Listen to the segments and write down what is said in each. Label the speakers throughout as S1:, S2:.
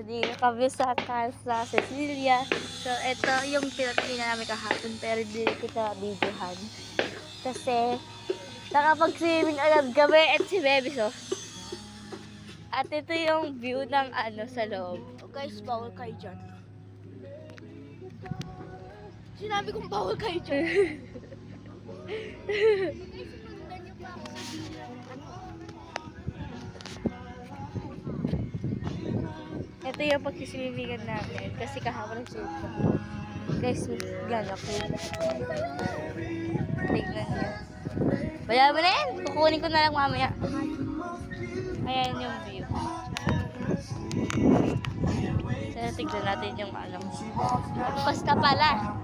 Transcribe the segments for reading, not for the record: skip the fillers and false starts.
S1: Dito kami sa Casa Cecilia. So, ito yung pinag-ina namin kahapon pero hindi kita videohan. Kasi, nakapag-swimming agad kami at si Bebe, so. At ito yung view ng sa loob.
S2: Oh, guys, bawal kayo dyan. Sinabi kong bawal kayo dyan.
S1: Ito yung pag-swimming namin kasi kahapon nag-swimming. Guys, gano'n ko. Tignan nyo. Bayaran mo na yan. Kukunin ko na lang mamaya. Ayan yung view. So, tignan natin yung Basta pala.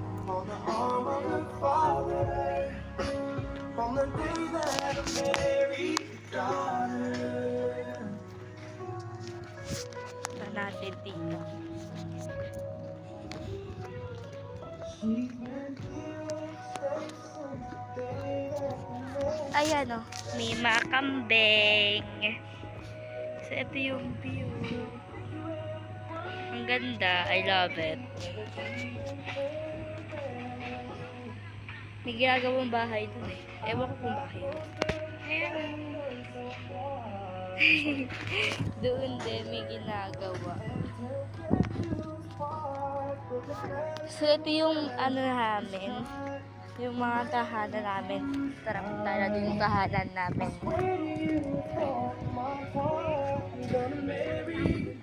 S1: Tignan natin dito. Ayan o, may mga kambing. So, ito yung view. Ang ganda, I love it. May ginagawang bahay dun eh. Ewan ko kung bakit. Doon din may ginagawa. So, ito yung namin. Yung mga tahanan namin. Tara, punta na din yung tahanan namin.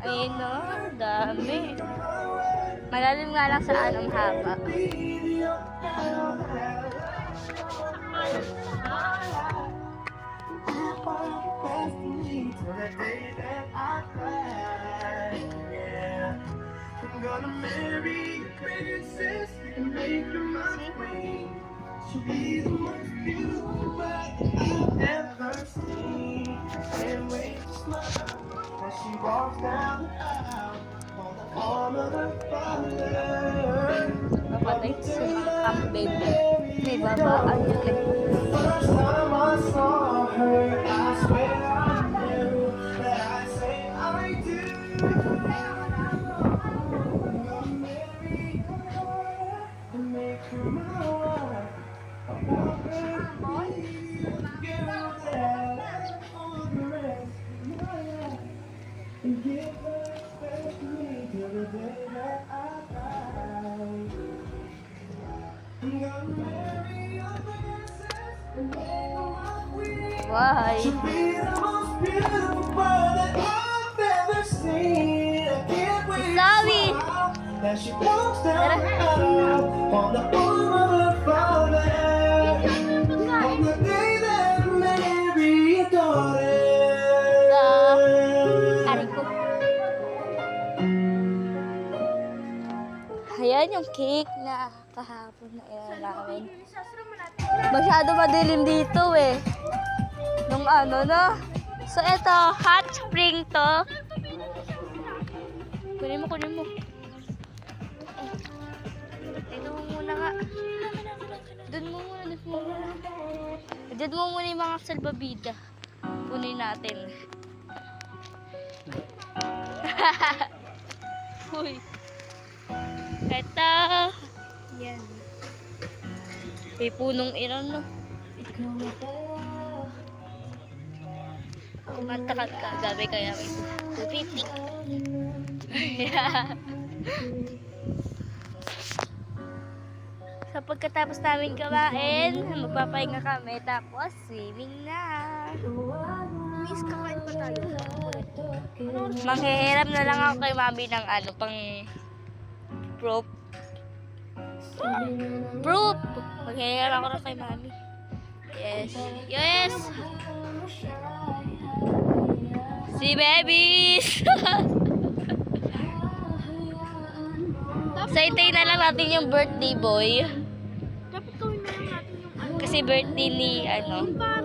S1: Ayun no, dami. Malalim nga lang sa haba.
S3: I'm gonna marry a princess and make her my queen. She'll be the most beautiful bride I've ever seen. Can't wait to smile as she walks down the aisle on the arm of her father.
S1: Mapatay sa mga kambing. May babaan yun eh.
S3: First time I saw her, I swear I knew that I say I do.
S1: Why?
S3: Be the most beautiful bird that I've ever seen. I can't wait
S1: Sorry.
S3: as she walks down the aisle on the arm of her father. On the day that Mary daughter.
S1: Aray ko. Ayan yung cake na kahapon na namin. Masyado madilim dito eh. Nung no? So, ito, hot spring to. Kunin mo. Dito mo muna nga. Doon mo muna. Doon mo muna yung mga salbabida. Kunin natin. Uy. Ito. Yan. May punong ilan, no? Kumanta ka kagabi kaya may 250. So pagkatapos namin kumain, magpapahinga kami tapos swimming na.
S2: Miss, kakain pa tayo.
S1: Manghihiram na lang ako kay mami ng pang proof. Proof! Manghihiram ako na kay mami. Yes! Si babies! So, hintayin na lang natin yung birthday boy.
S2: Dapat gawin na lang natin yung
S1: Kasi birthday ni
S2: Yung parang